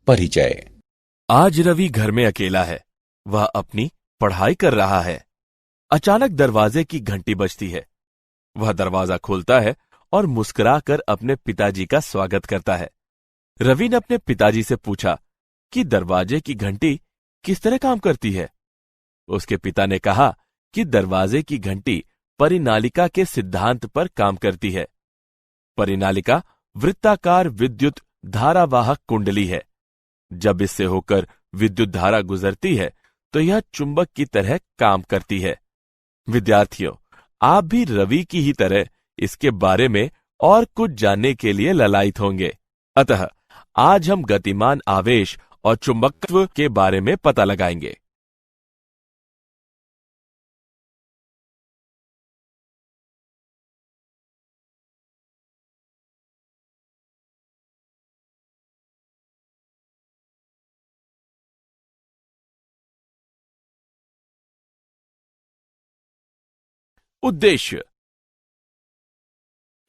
परिचय। आज रवि घर में अकेला है। वह अपनी पढ़ाई कर रहा है। अचानक दरवाजे की घंटी बजती है। वह दरवाजा खोलता है और मुस्कुराकर अपने पिताजी का स्वागत करता है। रवि ने अपने पिताजी से पूछा कि दरवाजे की घंटी किस तरह काम करती है। उसके पिता ने कहा कि दरवाजे की घंटी परिनालिका के सिद्धांत पर काम करती है। परिनालिका वृत्ताकार विद्युत धारावाहक कुंडली है। जब इससे होकर विद्युत धारा गुजरती है तो यह चुंबक की तरह काम करती है। विद्यार्थियों, आप भी रवि की ही तरह इसके बारे में और कुछ जानने के लिए ललायित होंगे। अतः आज हम गतिमान आवेश और चुंबकत्व के बारे में पता लगाएंगे। उद्देश्य।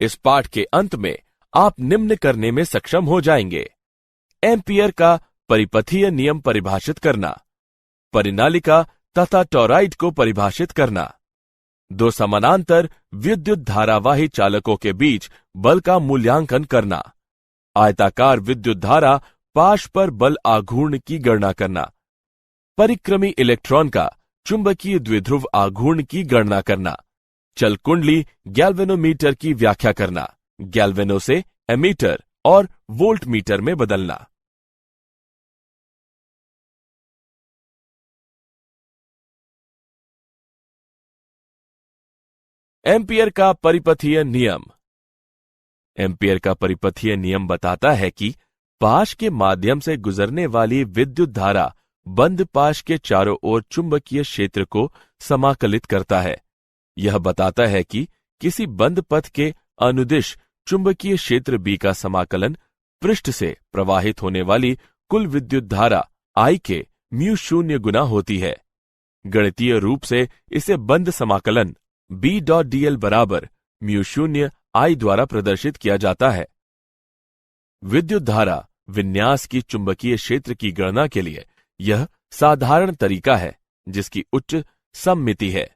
इस पाठ के अंत में आप निम्न करने में सक्षम हो जाएंगे: एम्पियर का परिपथीय नियम परिभाषित करना, परिनालिका तथा टॉरॉइड को परिभाषित करना, दो समानांतर विद्युत धारावाही चालकों के बीच बल का मूल्यांकन करना, आयताकार विद्युत धारा पाश पर बल आघूर्ण की गणना करना, परिक्रमी इलेक्ट्रॉन का चुंबकीय द्विध्रुव आघूर्ण की गणना करना, चल कुंडली गैल्वेनोमीटर की व्याख्या करना, गैल्वेनो से एमीटर और वोल्ट मीटर में बदलना। एम्पियर का परिपथीय नियम। एम्पियर का परिपथीय नियम बताता है कि पाश के माध्यम से गुजरने वाली विद्युत धारा बंद पाश के चारों ओर चुंबकीय क्षेत्र को समाकलित करता है। यह बताता है कि किसी बंद पथ के अनुदिश चुंबकीय क्षेत्र बी का समाकलन पृष्ठ से प्रवाहित होने वाली कुल विद्युत धारा I के म्यू शून्य गुना होती है। गणितीय रूप से इसे बंद समाकलन B.dl बराबर म्यू शून्य I द्वारा प्रदर्शित किया जाता है। विद्युत धारा विन्यास की चुंबकीय क्षेत्र की गणना के लिए यह साधारण तरीका है जिसकी उच्च सममिति है।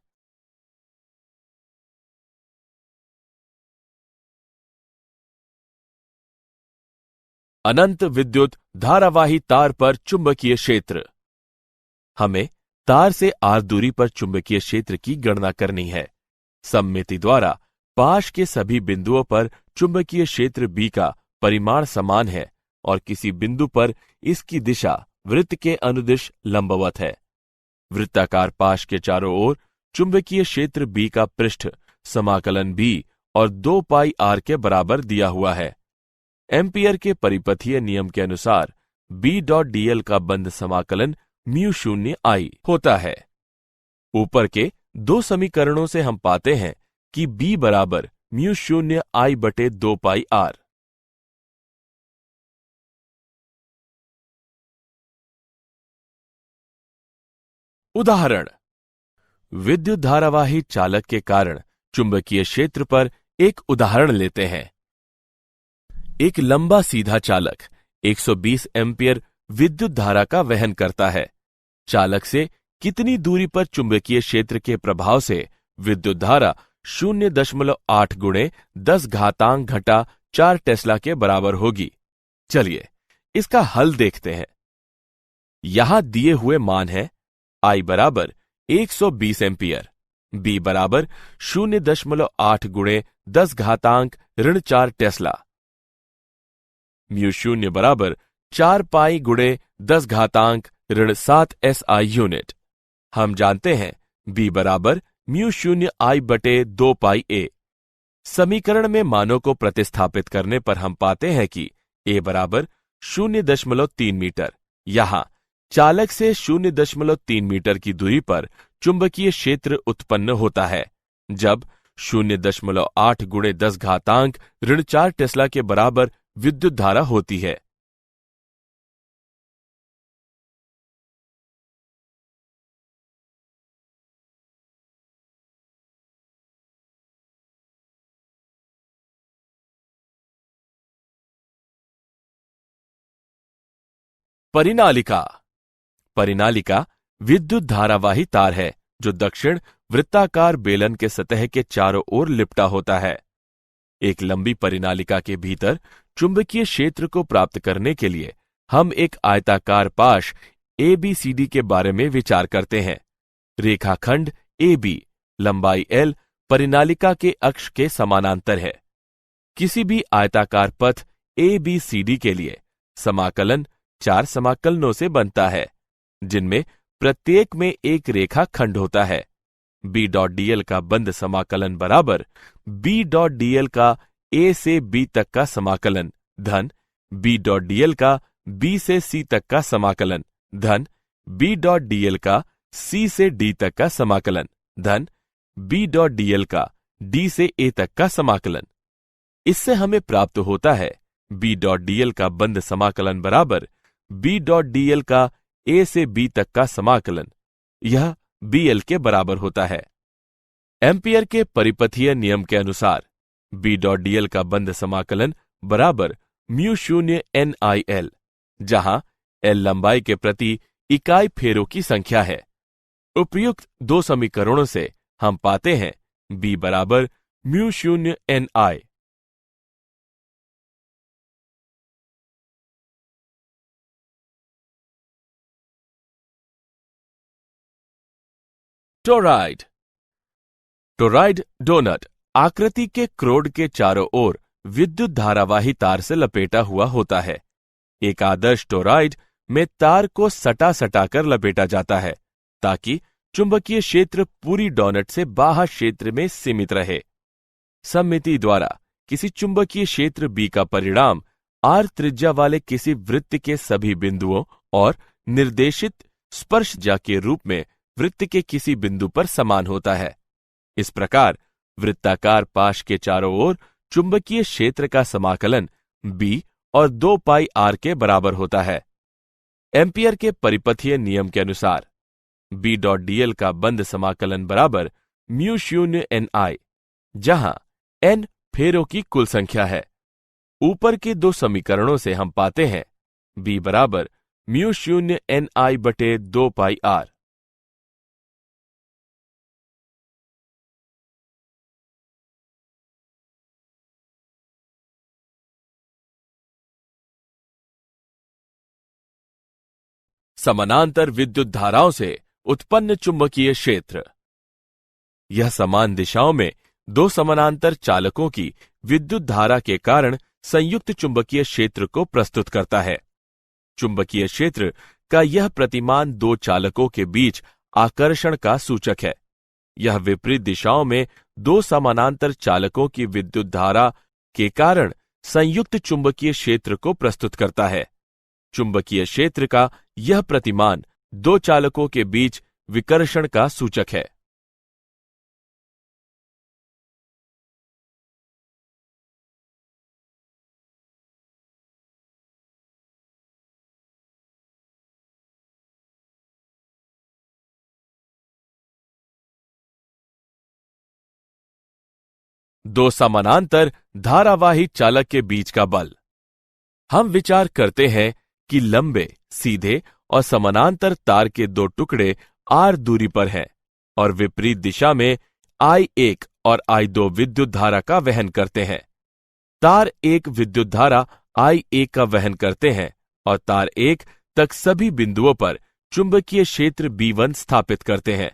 अनंत विद्युत धारावाही तार पर चुंबकीय क्षेत्र। हमें तार से r दूरी पर चुंबकीय क्षेत्र की गणना करनी है। सममिति द्वारा पाश के सभी बिंदुओं पर चुंबकीय क्षेत्र B का परिमाण समान है और किसी बिंदु पर इसकी दिशा वृत्त के अनुदिश लंबवत है। वृत्ताकार पाश के चारों ओर चुंबकीय क्षेत्र B का पृष्ठ समाकलन B और 2 पाई r के बराबर दिया हुआ है। एम्पियर के परिपथीय नियम के अनुसार B.dl का बंद समाकलन म्यू शून्य I होता है। ऊपर के दो समीकरणों से हम पाते हैं कि B बराबर म्यू शून्य I बटे 2 पाई r। उदाहरण। विद्युत धारावाही चालक के कारण चुंबकीय क्षेत्र पर एक उदाहरण लेते हैं। एक लंबा सीधा चालक 120 एम्पियर विद्युत धारा का वहन करता है। चालक से कितनी दूरी पर चुंबकीय क्षेत्र के प्रभाव से विद्युत धारा 0.8 गुणे 10 घातांक घटा 4 टेस्ला के बराबर होगी। चलिए इसका हल देखते हैं। यहां दिए हुए मान है I बराबर 120 एम्पियर, B बराबर 0.8 गुणे 10 घातांक ऋण 4 टेस्ला, म्यू शून्य बराबर 4 पाई गुणे 10 घातांक ऋण 7 SI यूनिट। हम जानते हैं B बराबर म्यू शून्य I बटे 2 पाई A। समीकरण में मानों को प्रतिस्थापित करने पर हम पाते हैं कि A बराबर 0.3 मीटर। यहां चालक से 0.3 मीटर की दूरी पर चुंबकीय क्षेत्र उत्पन्न होता है जब 0.8 गुणे 10 घातांक ऋण 4 टेस्ला के बराबर विद्युत धारा होती है। परिनालिका। परिनालिका विद्युत धारावाही तार है जो दक्षिण वृत्ताकार बेलन के सतह के चारों ओर लिपटा होता है। एक लंबी परिनालिका के भीतर चुंबकीय क्षेत्र को प्राप्त करने के लिए हम एक आयताकार पाश ABCD के बारे में विचार करते हैं। रेखाखंड AB लंबाई L परिनालिका के अक्ष के समानांतर है। किसी भी आयताकार पथ ABCD के लिए समाकलन 4 समाकलनों से बनता है, जिनमें प्रत्येक में एक रेखा खंड होता है। B.dl का बंद समाकलन बराबर B.dl का A से B तक का समाकलन धन B.dl का B से C तक का समाकलन धन B.dl का C से D तक का समाकलन धन B.dl का D से A तक का समाकलन। इससे हमें प्राप्त होता है B.dl का बंद समाकलन बराबर B.dl का A से B तक का समाकलन। यह BL के बराबर होता है। एम्पियर के परिपथीय नियम के अनुसार B.dl का बंद समाकलन बराबर म्यू शून्य NIL, जहां L लंबाई के प्रति इकाई फेरों की संख्या है। उपयुक्त दो समीकरणों से हम पाते हैं B बराबर म्यू शून्य NI। टोरॉइड। टोरॉइड डोनट आकृति के क्रोड के चारों ओर विद्युत धारावाही तार से लपेटा हुआ होता है। एक आदर्श टोरॉइड में तार को सटा सटाकर लपेटा जाता है ताकि चुंबकीय क्षेत्र पूरी डोनट से बाह्य क्षेत्र में सीमित रहे। सममिति द्वारा किसी चुंबकीय क्षेत्र B का परिणाम R त्रिज्या वाले किसी वृत्त के सभी बिंदुओं और निर्देशित स्पर्शजा के रूप में वृत्त के किसी बिंदु पर समान होता है। इस प्रकार वृत्ताकार पाश के चारों ओर चुंबकीय क्षेत्र का समाकलन B और 2 पाई R के बराबर होता है। एम्पियर के परिपथीय नियम के अनुसार B.dl का बंद समाकलन बराबर म्यू शून्य NI, जहां N फेरों की कुल संख्या है। ऊपर के दो समीकरणों से हम पाते हैं B बराबर म्यू शून्य NI बटे 2 पाई R। समानांतर विद्युत धाराओं से उत्पन्न चुंबकीय क्षेत्र। यह समान दिशाओं में दो समानांतर चालकों की विद्युत धारा के कारण संयुक्त चुंबकीय क्षेत्र को प्रस्तुत करता है। चुंबकीय क्षेत्र का यह प्रतिमान दो चालकों के बीच आकर्षण का सूचक है। यह विपरीत दिशाओं में दो समानांतर चालकों की विद्युत धारा के कारण संयुक्त चुंबकीय क्षेत्र को प्रस्तुत करता है। चुंबकीय क्षेत्र का यह प्रतिमान दो चालकों के बीच विकर्षण का सूचक है। दो समानांतर धारावाही चालक के बीच का बल। हम विचार करते हैं कि लंबे, सीधे और समानांतर तार के दो टुकड़े R दूरी पर हैं और विपरीत दिशा में I1 और I2 विद्युत धारा का वहन करते हैं। तार 1 विद्युत धारा I1 का वहन करते हैं और तार 1 तक सभी बिंदुओं पर चुंबकीय क्षेत्र B1 स्थापित करते हैं।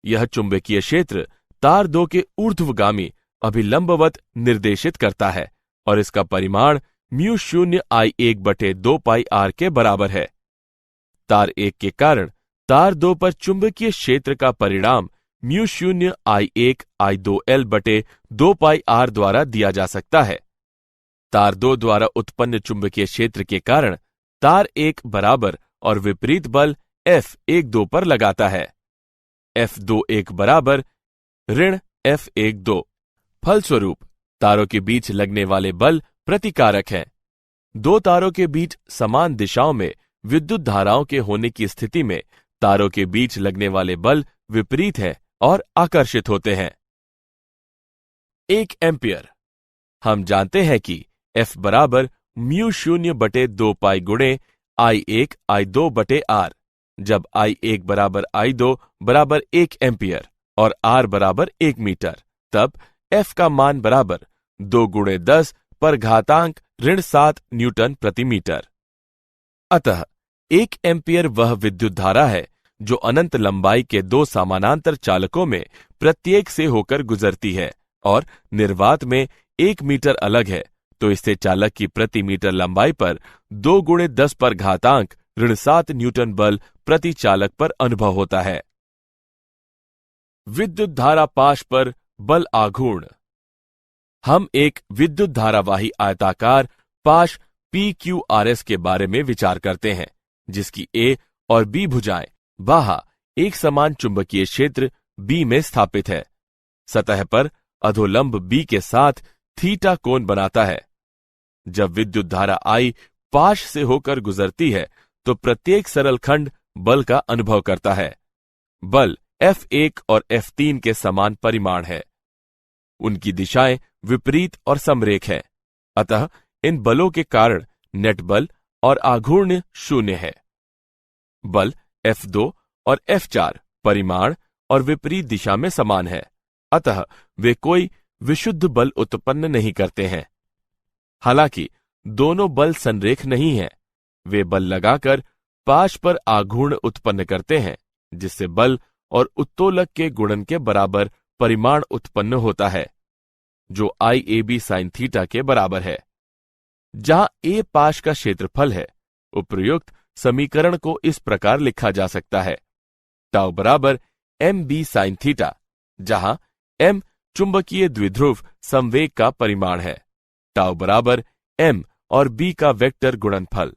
यह चुंबकीय क्षेत्र तार 2 के ऊर्ध्वगामी अभिलंबवत निर्देशित करता है और इसका परिमाण म्यू शून्य I1 बटे 2 पाई R के बराबर है। तार 1 के कारण तार 2 पर चुंबकीय क्षेत्र का परिणाम म्यू शून्य I1 I2L बटे 2 पाई R द्वारा दिया जा सकता है। तार 2 द्वारा उत्पन्न चुंबकीय क्षेत्र के कारण तार 1 बराबर और विपरीत बल F12 पर लगाता है। F21 बराबर ऋण F12। फलस्वरूप तारों के बीच लगने वाले बल प्रतिकारक हैं। दो तारों के बीच समान दिशाओं में विद्युत धाराओं के होने की स्थिति में तारों के बीच लगने वाले बल विपरीत हैं और आकर्षित होते हैं। 1 एम्पियर। हम जानते हैं कि F बराबर म्यू शून्य बटे 2 पाई गुणे I1 I2 बटे R, जब I1 बराबर I2 बराबर 1 एम्पियर और R बराबर 1 मीटर, तब F का मान बराबर 2 गुणे 10 पर घातांक ऋण 7 न्यूटन प्रति मीटर। अतः 1 एम्पियर वह विद्युत धारा है जो अनंत लंबाई के दो समानांतर चालकों में प्रत्येक से होकर गुजरती है, और निर्वात में 1 मीटर अलग है, तो इससे चालक की प्रति मीटर लंबाई पर 2 गुणे 10 पर घातांक ऋण 7 न्यूटन बल प्रति चालक पर अनुभव होता है। विद्युत धारा पाश पर बल आघूर्ण। हम एक विद्युत धारावाही आयताकार पाश PQRS के बारे में विचार करते हैं, जिसकी A और B भुजाएं बाहा एक समान चुंबकीय क्षेत्र B में स्थापित है। सतह पर अधोलंब B के साथ थीटा कोण बनाता है। जब विद्युत धारा I पाश से होकर गुजरती है तो प्रत्येक सरल खंड बल का अनुभव करता है। बल F1 और F3 के समान परिमाण है। उनकी दिशाएं विपरीत और समरेख हैं, अतः इन बलों के कारण नेट बल और आघूर्ण शून्य है। बल F2 और F4 परिमाण और विपरीत दिशा में समान है, अतः वे कोई विशुद्ध बल उत्पन्न नहीं करते हैं। हालांकि दोनों बल संरेख नहीं हैं, वे बल लगाकर पाश पर आघूर्ण उत्पन्न करते हैं, जिससे बल और उत्तोलक के गुणन के बराबर परिमाण उत्पन्न होता है, जो IAB sin थीटा के बराबर है। जहां A पाश का क्षेत्रफल है, उपर्युक्त समीकरण को इस प्रकार लिखा जा सकता है: टाउ बराबर MB sin थीटा, जहां M चुंबकीय द्विध्रुव संवेग का परिमाण है, टाउ बराबर M और B का वेक्टर गुणनफल।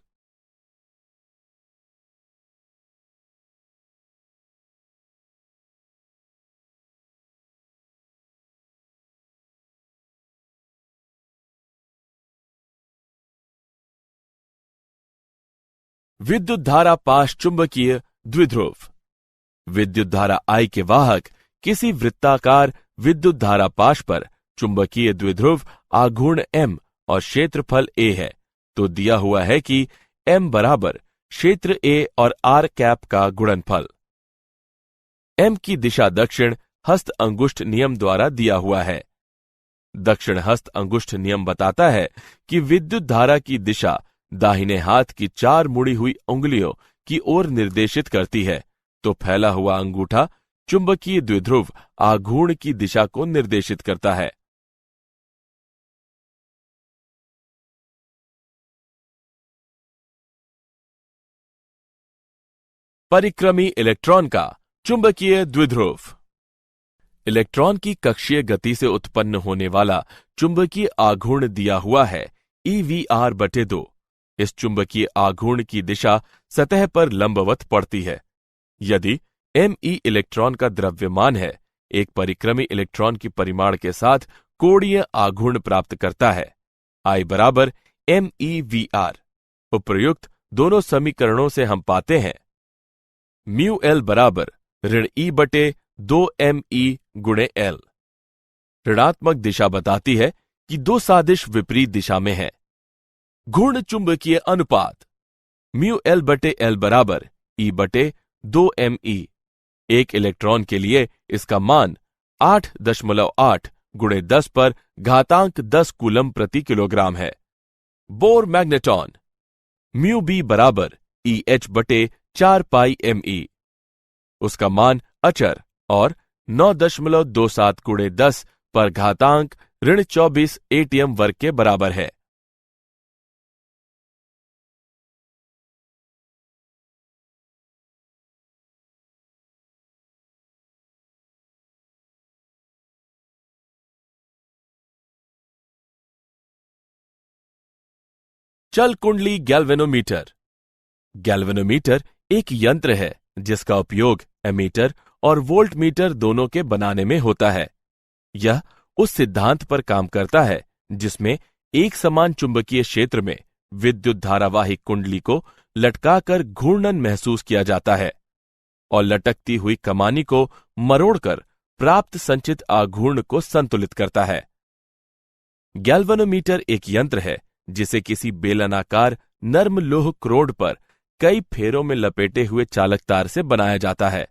विद्युत धारा पाश चुंबकीय द्विध्रुव। विद्युत धारा I के वाहक किसी वृत्ताकार विद्युत धारा पाश पर चुंबकीय द्विध्रुव आघूर्ण M और क्षेत्रफल A है, तो दिया हुआ है कि M बराबर क्षेत्र A और R कैप का गुणनफल। M की दिशा दक्षिण हस्त अंगुष्ठ नियम द्वारा दिया हुआ है। दक्षिण हस्त अंगुष्ठ नियम बताता है कि विद्युत धारा की दिशा दाहिने हाथ की 4 मुड़ी हुई उंगलियों की ओर निर्देशित करती है, तो फैला हुआ अंगूठा चुंबकीय द्विध्रुव आघूर्ण की दिशा को निर्देशित करता है। परिक्रमी इलेक्ट्रॉन का चुंबकीय द्विध्रुव। इलेक्ट्रॉन की कक्षीय गति से उत्पन्न होने वाला चुंबकीय आघूर्ण दिया हुआ है EVR/2। इस चुंबकीय आघूर्ण की दिशा सतह पर लंबवत पड़ती है। यदि Me इलेक्ट्रॉन का द्रव्यमान है, एक परिक्रमी इलेक्ट्रॉन की परिमाण के साथ कोणीय आघूर्ण प्राप्त करता है। I बराबर MEVR। उपर्युक्त दोनों समीकरणों से हम पाते हैं μL बराबर ऋण E/2ME गुणे L। ऋणात्मक दिशा बताती है कि दो सादिश विपरीत दिशा में है। घूर्ण चुंबकीय अनुपात μL/L बराबर E/2ME। एक इलेक्ट्रॉन के लिए इसका मान 8.8 गुणे 10 पर घातांक 10 कूलम प्रति किलोग्राम है। बोर मैग्नेटॉन μB बराबर EH/4 पाई ME। उसका मान अचर और 9.27 गुणे 10 पर घातांक ऋण 24 ATM वर्ग के बराबर है। चल कुंडली गैल्वेनोमीटर। गैल्वेनोमीटर एक यंत्र है जिसका उपयोग एमीटर और वोल्टमीटर दोनों के बनाने में होता है। यह उस सिद्धांत पर काम करता है जिसमें एक समान चुंबकीय क्षेत्र में विद्युत धारावाही कुंडली को लटकाकर घूर्णन महसूस किया जाता है और लटकती हुई कमानी को मरोड़कर प्राप्त संचित आघूर्ण को संतुलित करता है। गैल्वेनोमीटर एक यंत्र है जिसे किसी बेलनाकार नर्म लोह क्रोड पर कई फेरों में लपेटे हुए चालक तार से बनाया जाता है।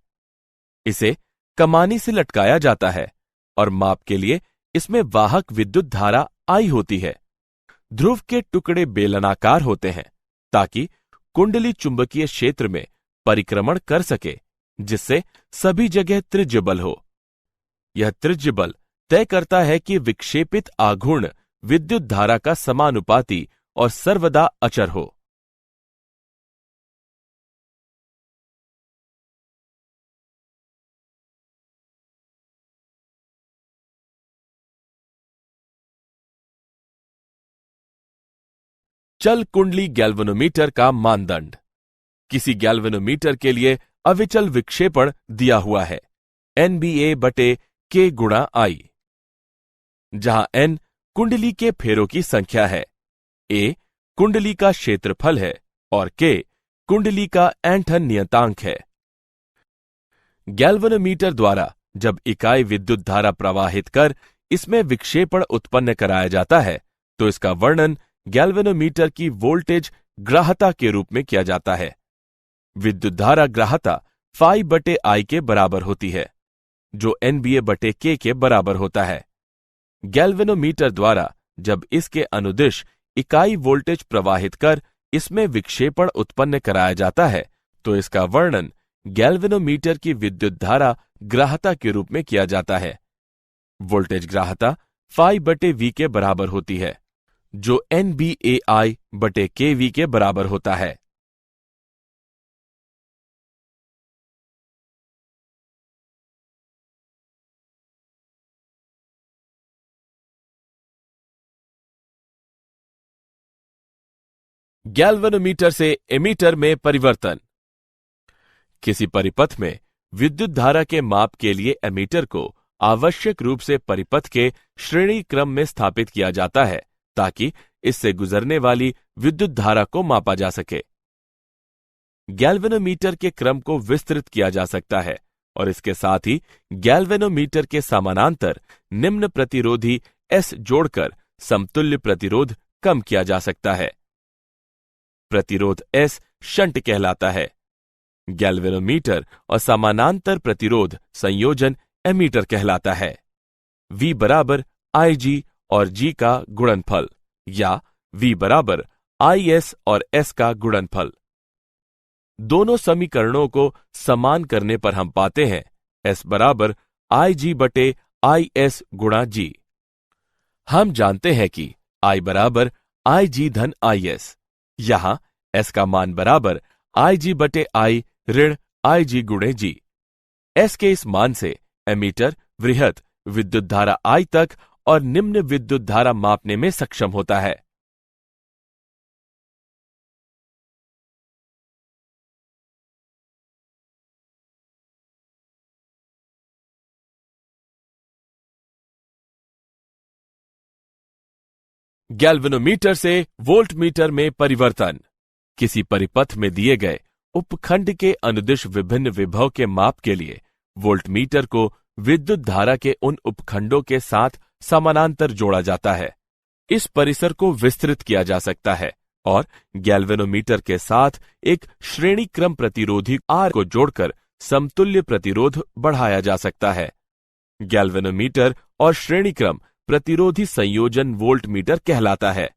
इसे कमानी से लटकाया जाता है और माप के लिए इसमें वाहक विद्युत धारा आई होती है। ध्रुव के टुकड़े बेलनाकार होते हैं ताकि कुंडली चुंबकीय क्षेत्र में परिक्रमण कर सके, जिससे सभी जगह त्रिज्य बल हो। यह त्रिज्य बल तय करता है कि विक्षेपित आघूर्ण विद्युत धारा का समानुपाती और सर्वदा अचर हो। चल कुंडली गैल्वेनोमीटर का मानदंड। किसी गैल्वेनोमीटर के लिए अविचल विक्षेपण दिया हुआ है NBA/K×I, जहां N कुंडली के फेरों की संख्या है, A कुंडली का क्षेत्रफल है और K कुंडली का ऐंठन नियतांक है। गैल्वेनोमीटर द्वारा जब इकाई विद्युत धारा प्रवाहित कर इसमें विक्षेपण उत्पन्न कराया जाता है तो इसका वर्णन गैल्वेनोमीटर की वोल्टेज ग्राहता के रूप में किया जाता है। विद्युत धारा ग्राहता phi/I के बराबर होती है, जो NBA/K के बराबर होता है। गैल्वेनोमीटर द्वारा जब इसके अनुदिश इकाई वोल्टेज प्रवाहित कर इसमें विक्षेपण उत्पन्न कराया जाता है तो इसका वर्णन गैल्वेनोमीटर की विद्युत धारा ग्राहता के रूप में किया जाता है। वोल्टेज ग्राहता phi/V के बराबर होती है, जो NBA/KV के बराबर होता है। गैल्वेनोमीटर से एमीटर में परिवर्तन। किसी परिपथ में विद्युत धारा के माप के लिए एमीटर को आवश्यक रूप से परिपथ के श्रेणी क्रम में स्थापित किया जाता है ताकि इससे गुजरने वाली विद्युत धारा को मापा जा सके। गैल्वेनोमीटर के क्रम को विस्तृत किया जा सकता है और इसके साथ ही गैल्वेनोमीटर के समानांतर निम्न प्रतिरोधी S जोड़कर समतुल्य प्रतिरोध कम किया जा सकता है। प्रतिरोध S शंट कहलाता है। गैल्वेनोमीटर और समानांतर प्रतिरोध संयोजन एमीटर कहलाता है। V बराबर IG और G का गुणनफल या V बराबर IS और S का गुणनफल। दोनों समीकरणों को समान करने पर हम पाते हैं S बराबर IG/IS गुणा G। हम जानते हैं कि I बराबर IG/IS। यहां S का मान बराबर IG/I ऋण IG गुणे G। S के इस मान से एमीटर वृहत विद्युत धारा I तक और निम्न विद्युत धारा मापने में सक्षम होता है। गैल्वेनोमीटर से वोल्टमीटर में परिवर्तन। किसी परिपथ में दिए गए उपखंड के अनुदिश विभिन्न विभव के माप के लिए वोल्टमीटर को विद्युत धारा के उन उपखंडों के साथ समानांतर जोड़ा जाता है। इस परिसर को विस्तृत किया जा सकता है और गैल्वेनोमीटर के साथ एक श्रेणी क्रम प्रतिरोधी R को जोड़कर समतुल्य प्रतिरोध बढ़ाया जा सकता है। गैल्वेनोमीटर और श्रेणी क्रम प्रतिरोधी संयोजन वोल्टमीटर कहलाता है।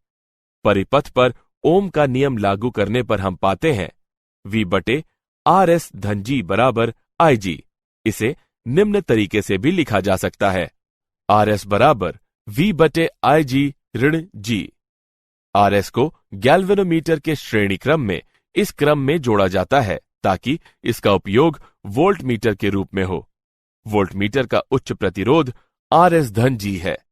परिपथ पर ओम का नियम लागू करने पर हम पाते हैं V/RS/G बराबर IG। इसे निम्न तरीके से भी लिखा जा सकता है RS बराबर V/IG ऋण G। RS को गैल्वेनोमीटर के श्रेणी क्रम में इस क्रम में जोड़ा जाता है ताकि इसका उपयोग वोल्टमीटर के रूप में हो। वोल्टमीटर का उच्च प्रतिरोध RS/G है।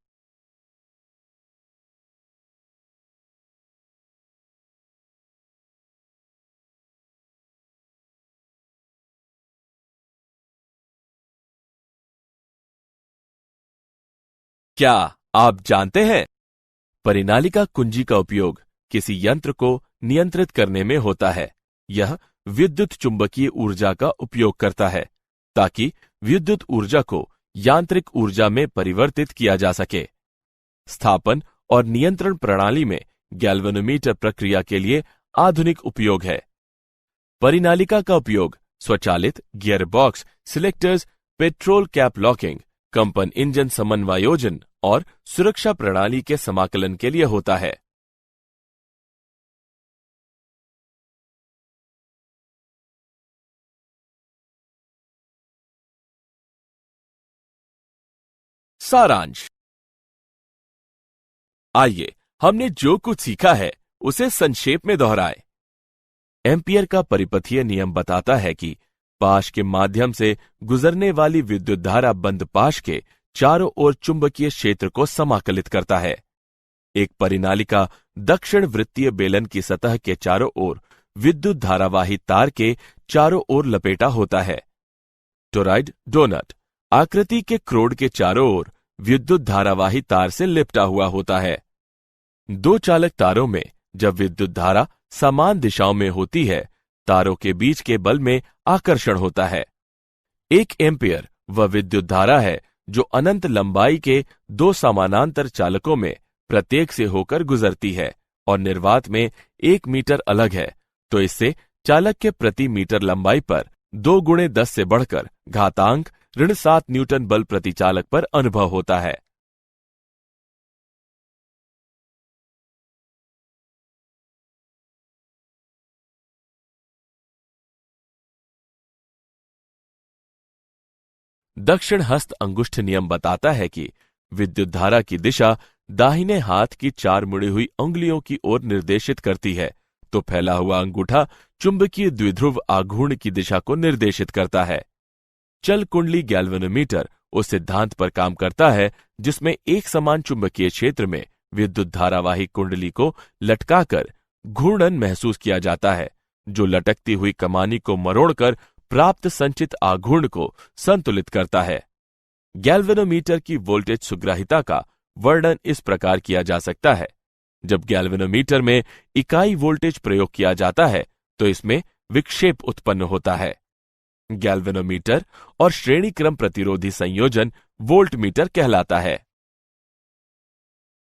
क्या आप जानते हैं परिनालिका कुंजी का उपयोग किसी यंत्र को नियंत्रित करने में होता है। यह विद्युत चुंबकीय ऊर्जा का उपयोग करता है ताकि विद्युत ऊर्जा को यांत्रिक ऊर्जा में परिवर्तित किया जा सके। स्थापन और नियंत्रण प्रणाली में गैल्वेनोमीटर प्रक्रिया के लिए आधुनिक उपयोग है। परिनालिका का उपयोग स्वचालित gear box selectors, petrol cap locking, कंपन इंजन समन्वयोजन और सुरक्षा प्रणाली के समाकलन के लिए होता है। सारांश। आइए हमने जो कुछ सीखा है उसे संक्षेप में दोहराएं। एम्पियर का परिपथीय नियम बताता है कि पाश के माध्यम से गुजरने वाली विद्युत धारा बंद पाश के चारों ओर चुंबकीय क्षेत्र को समाकलित करता है। एक परिनालिका दक्षिण वृत्तीय बेलन की सतह के चारों ओर विद्युत धारावाही तार के चारों ओर लपेटा होता है। टोरॉइड डोनट आकृति के क्रोड के चारों ओर विद्युत धारावाही तार से लिपटा हुआ होता है। दो चालक तारों में जब विद्युत धारा समान दिशाओं में होती है, तारों के बीच के बल में आकर्षण होता है। 1 एम्पियर वह विद्युत धारा है जो अनंत लंबाई के दो समानांतर चालकों में प्रत्येक से होकर गुजरती है और निर्वात में 1 मीटर अलग है, तो इससे चालक के प्रति मीटर लंबाई पर 2 × 10 से बढ़कर घातांक ऋण 7 न्यूटन बल प्रति चालक पर अनुभव होता है। दक्षिण हस्त अंगुष्ठ नियम बताता है कि विद्युत धारा की दिशा दाहिने हाथ की 4 मुड़ी हुई उंगलियों की ओर निर्देशित करती है, तो फैला हुआ अंगूठा चुंबकीय द्विध्रुव आघूर्ण की दिशा को निर्देशित करता है। चल कुंडली गैल्वेनोमीटर उस सिद्धांत पर काम करता है जिसमें एक समान चुंबकीय क्षेत्र में विद्युत धारावाही कुंडली को लटकाकर घूर्णन महसूस किया जाता है, जो लटकती हुई कमानी को मरोड़कर प्राप्त संचित आघूर्ण को संतुलित करता है। गैल्वेनोमीटर की वोल्टेज सुग्राहिता का वर्णन इस प्रकार किया जा सकता है। जब गैल्वेनोमीटर में इकाई वोल्टेज प्रयोग किया जाता है तो इसमें विक्षेप उत्पन्न होता है। गैल्वेनोमीटर और श्रेणी क्रम प्रतिरोधी संयोजन वोल्टमीटर कहलाता है।